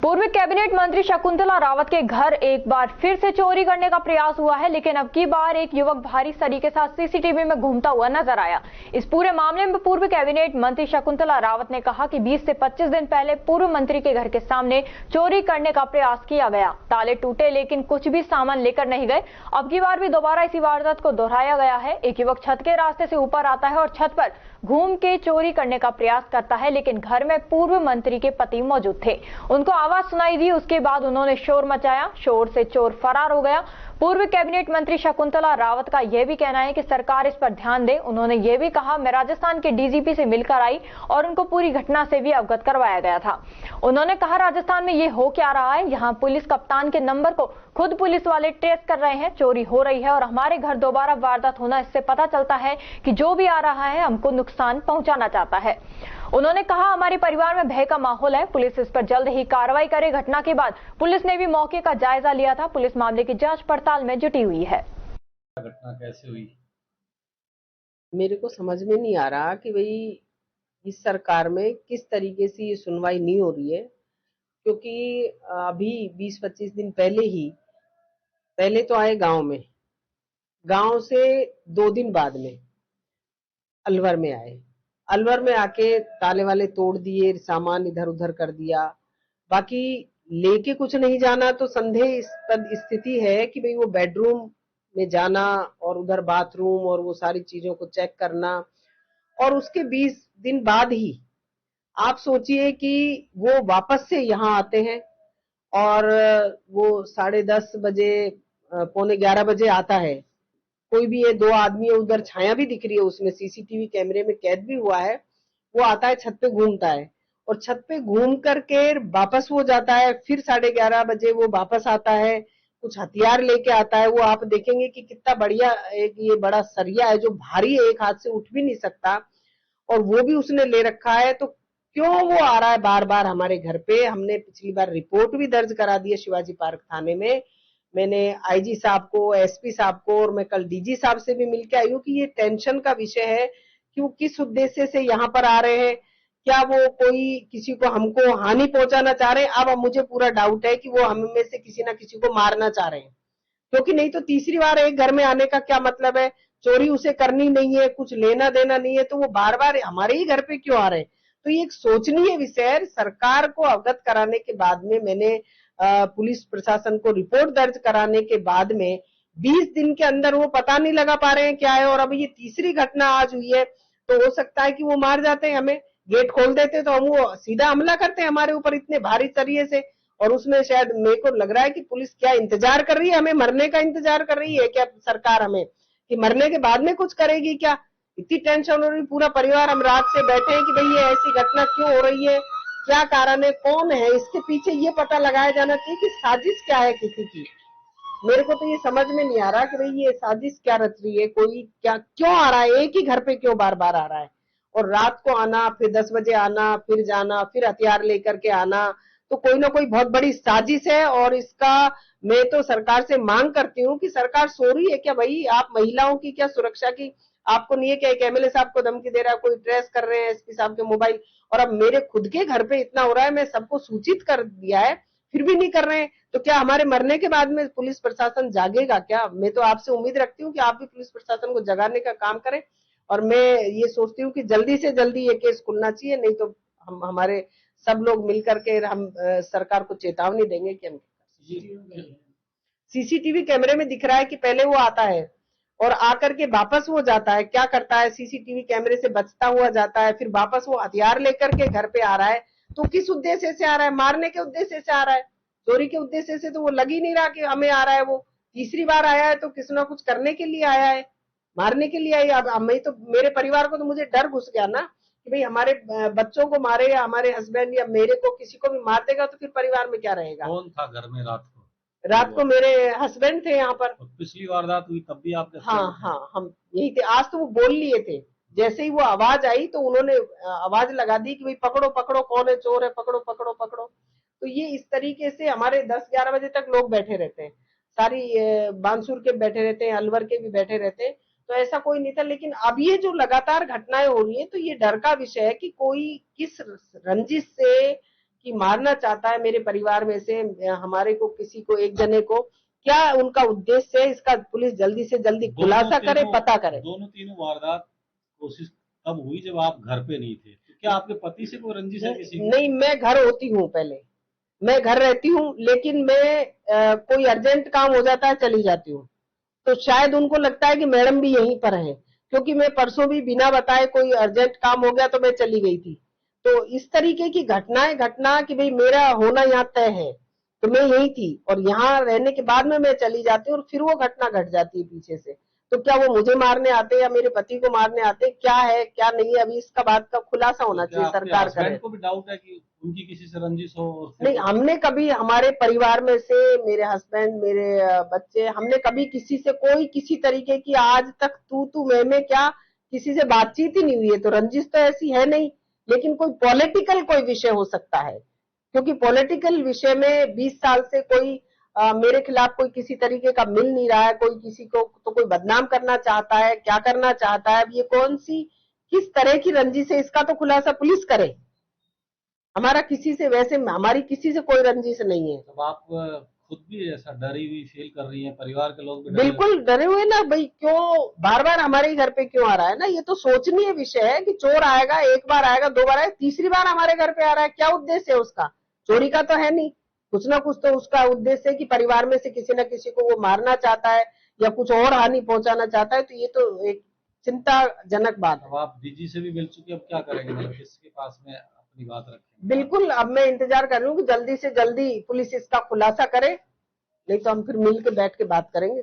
पूर्व कैबिनेट मंत्री शकुंतला रावत के घर एक बार फिर से चोरी करने का प्रयास हुआ है, लेकिन अब की बार एक युवक भारी सरी के साथ सीसीटीवी में घूमता हुआ नजर आया। इस पूरे मामले में पूर्व कैबिनेट मंत्री शकुंतला रावत ने कहा कि 20 से 25 दिन पहले पूर्व मंत्री के घर के सामने चोरी करने का प्रयास किया गया। ताले टूटे लेकिन कुछ भी सामान लेकर नहीं गए। अब की बार भी दोबारा इसी वारदात को दोहराया गया है। एक युवक छत के रास्ते से ऊपर आता है और छत पर घूम के चोरी करने का प्रयास करता है, लेकिन घर में पूर्व मंत्री के पति मौजूद थे। उनको आवाज सुनाई दी, उसके बाद उन्होंने शोर मचाया। शोर से चोर फरार हो गया। पूर्व कैबिनेट मंत्री शकुंतला रावत का यह भी कहना है कि सरकार इस पर ध्यान दे। उन्होंने ये भी कहा, मैं राजस्थान के डीजीपी से मिलकर आई और उनको पूरी घटना से भी अवगत करवाया गया था। उन्होंने कहा, राजस्थान में ये हो क्या रहा है, यहाँ पुलिस कप्तान के नंबर को खुद पुलिस वाले ट्रेस कर रहे हैं। चोरी हो रही है और हमारे घर दोबारा वारदात होना, इससे पता चलता है कि जो भी आ रहा है हमको नुकसान पहुंचाना चाहता है। उन्होंने कहा, हमारे परिवार में भय का माहौल है, पुलिस इस पर जल्द ही कार्रवाई करे। घटना के बाद पुलिस ने भी मौके का जायजा लिया था। पुलिस मामले की जांच पड़ताल में जुटी हुई है। घटना कैसे हुई? मेरे को समझ में नहीं आ रहा कि भाई इस सरकार में किस तरीके से ये सुनवाई नहीं हो रही है, क्योंकि अभी 20-25 दिन पहले तो आए गांव से 2 दिन बाद में अलवर में आए। अलवर में आके ताले वाले तोड़ दिए, सामान इधर उधर कर दिया, बाकी लेके कुछ नहीं जाना। तो संदेह स्थिति है कि भाई वो बेडरूम में जाना और उधर बाथरूम और वो सारी चीजों को चेक करना, और उसके 20 दिन बाद ही आप सोचिए कि वो वापस से यहाँ आते हैं और वो 10:30 बजे, 10:45 बजे आता है। कोई भी ये 2 आदमी है, उधर छाया भी दिख रही है, उसमें सीसीटीवी कैमरे में कैद भी हुआ है। वो आता है, छत पे घूमता है और छत पे घूम करके वापस वो जाता है। फिर 11:30 बजे वो वापस आता है, कुछ हथियार लेके आता है। वो आप देखेंगे कि कितना बढ़िया एक ये बड़ा सरिया है जो भारी है, एक हाथ से उठ भी नहीं सकता, और वो भी उसने ले रखा है। तो क्यों वो आ रहा है बार बार हमारे घर पे? हमने पिछली बार रिपोर्ट भी दर्ज करा दी है शिवाजी पार्क थाने में। मैंने आईजी साहब को, एसपी साहब को, और मैं कल डीजी साहब से भी मिलके आई हूँ कि ये टेंशन का विषय है कि वो किस उद्देश्य से यहाँ पर आ रहे हैं। क्या वो कोई किसी को, हमको हानि पहुंचाना चाह रहे हैं? अब मुझे पूरा डाउट है कि वो हम में से किसी ना किसी को मारना चाह रहे हैं, क्योंकि नहीं तो तीसरी बार एक घर में आने का क्या मतलब है? चोरी उसे करनी नहीं है, कुछ लेना देना नहीं है, तो वो बार बार हमारे ही घर पे क्यों आ रहे हैं? तो ये एक सोचनीय विषय है। सरकार को अवगत कराने के बाद में मैंने पुलिस प्रशासन को रिपोर्ट दर्ज कराने के बाद में 20 दिन के अंदर वो पता नहीं लगा पा रहे हैं क्या है। और अब ये तीसरी घटना आज हुई है, तो हो सकता है कि वो मार जाते हैं हमें, गेट खोल देते तो हम वो सीधा हमला करते हैं हमारे ऊपर इतने भारी तरीके से। और उसमें शायद मेरे को लग रहा है कि पुलिस क्या इंतजार कर रही है, हमें मरने का इंतजार कर रही है क्या सरकार हमें, कि मरने के बाद में कुछ करेगी क्या? इतनी टेंशन हो रही, पूरा परिवार हम रात से बैठे हैं कि भाई ये ऐसी घटना क्यों हो रही है, क्या कारण है, कौन है इसके पीछे, ये पता लगाया जाना चाहिए कि साजिश क्या है किसी की। मेरे को तो ये समझ में नहीं आ रहा कि भाई ये साजिश क्या रच रही है, कोई क्या क्यों आ रहा है, एक ही घर पे क्यों बार बार आ रहा है, और रात को आना, फिर 10 बजे आना, फिर जाना, फिर हथियार लेकर के आना। तो कोई ना कोई बहुत बड़ी साजिश है। और इसका मैं तो सरकार से मांग करती हूँ कि सरकार सो रही है क्या भाई? आप महिलाओं की क्या सुरक्षा की आपको नहीं है क्या? एक एमएलए साहब को धमकी दे रहा है, कोई ट्रेस कर रहे हैं एसपी साहब के मोबाइल, और अब मेरे खुद के घर पे इतना हो रहा है, मैं सबको सूचित कर दिया है, फिर भी नहीं कर रहे हैं। तो क्या हमारे मरने के बाद में पुलिस प्रशासन जागेगा क्या? मैं तो आपसे उम्मीद रखती हूँ कि आप भी पुलिस प्रशासन को जगाने का काम करें। और मैं ये सोचती हूँ कि जल्दी से जल्दी ये केस खुलना चाहिए, नहीं तो हम हमारे सब लोग मिलकर के हम सरकार को चेतावनी देंगे कि हम सीसीटीवी कैमरे में दिख रहा है कि पहले वो आता है और आकर के वापस वो जाता है। क्या करता है? सीसीटीवी कैमरे से बचता हुआ जाता है, फिर वापस वो हथियार लेकर के घर पे आ रहा है। तो किस उद्देश्य से आ रहा है? मारने के उद्देश्य से आ रहा है, चोरी के उद्देश्य से तो वो लग ही नहीं रहा कि हमें आ रहा है। वो तीसरी बार आया है तो किसी ना कुछ करने के लिए आया है, मारने के लिए आई। अब मैं तो, मेरे परिवार को तो मुझे डर घुस गया ना कि भाई हमारे बच्चों को मारे या हमारे हस्बैंड या मेरे को किसी को भी मार देगा तो फिर परिवार में क्या रहेगा? कौन था घर में रात को? रात को मेरे हस्बैंड थे यहाँ पर। पिछली वारदात हुई तब भी आपने? हाँ, हम यही थे। आज तो वो बोल लिए थे, जैसे ही वो आवाज आई तो उन्होंने आवाज लगा दी कि भाई पकड़ो पकड़ो, कौन है चोर है, पकड़ो पकड़ो पकड़ो। तो ये इस तरीके से हमारे 10-11 बजे तक लोग बैठे रहते हैं, सारी बानसूर के बैठे रहते हैं, अलवर के भी बैठे रहते हैं। तो ऐसा कोई नहीं था, लेकिन अब ये जो लगातार घटनाएं हो रही है तो ये डर का विषय है कि कोई किस रंजिश से, कि मारना चाहता है मेरे परिवार में से हमारे को किसी को एक जने को, क्या उनका उद्देश्य है, इसका पुलिस जल्दी से जल्दी खुलासा करे, पता करे। दोनों तीनों वारदात कोशिश तब हुई जब आप घर पे नहीं थे, तो क्या आपके पति से कोई रंजिश है किसी की? नहीं, मैं घर होती हूँ, पहले मैं घर रहती हूँ, लेकिन मैं कोई अर्जेंट काम हो जाता है चली जाती हूँ। तो शायद उनको लगता है कि मैडम भी यहीं पर है, क्योंकि मैं परसों भी बिना बताए कोई अर्जेंट काम हो गया तो मैं चली गई थी। तो इस तरीके की घटना कि भाई मेरा होना यहाँ तय है, तो मैं यही थी और यहाँ रहने के बाद में मैं चली जाती हूँ और फिर वो घटना घट जाती है पीछे से। तो क्या वो मुझे मारने आते या मेरे पति को मारने आते, क्या है क्या नहीं है, अभी इसका बात का खुलासा होना तो क्या चाहिए, आपके सरकार करे। हस्बैंड को भी डाउट है कि उनकी किसी से रंजिश हो? और फिर नहीं, हमने कभी हमारे परिवार में से मेरे हस्बैंड, मेरे बच्चे, हमने कभी किसी से कोई किसी तरीके की आज तक तू मैं क्या किसी से बातचीत ही नहीं हुई है। तो रंजिश तो ऐसी है नहीं, लेकिन कोई पॉलिटिकल कोई विषय हो सकता है, क्योंकि पॉलिटिकल विषय में 20 साल से कोई मेरे खिलाफ कोई किसी तरीके का मिल नहीं रहा है, कोई किसी को तो कोई बदनाम करना चाहता है, क्या करना चाहता है। अब ये कौन सी किस तरह की रंजिश है, इसका तो खुलासा पुलिस करे। हमारा किसी से, वैसे हमारी किसी से कोई रंजिश नहीं है। तब आप खुद भी ऐसा डरी हुई फील कर रही हैं, परिवार के लोग भी डरे बिल्कुल डरे हुए ना भाई, क्यों बार बार हमारे ही घर पे क्यों आ रहा है ना। ये तो सोचनीय विषय है कि चोर आएगा, एक बार आएगा, दो बार आएगा, तीसरी बार हमारे घर पे आ रहा है, क्या उद्देश्य है उसका? चोरी का तो है नहीं, कुछ ना कुछ तो उसका उद्देश्य है कि परिवार में से किसी न किसी को वो मारना चाहता है या कुछ और हानि पहुंचाना चाहता है। तो ये तो एक चिंताजनक बात है। अब आप डीजी से भी मिल चुके, अब क्या करेंगे, मतलब किसके पास में अपनी बात रखेंगे? बिल्कुल, अब मैं इंतजार कर रही हूँ कि जल्दी से जल्दी पुलिस इसका खुलासा करे, नहीं तो हम फिर मिल के बैठ के बात करेंगे।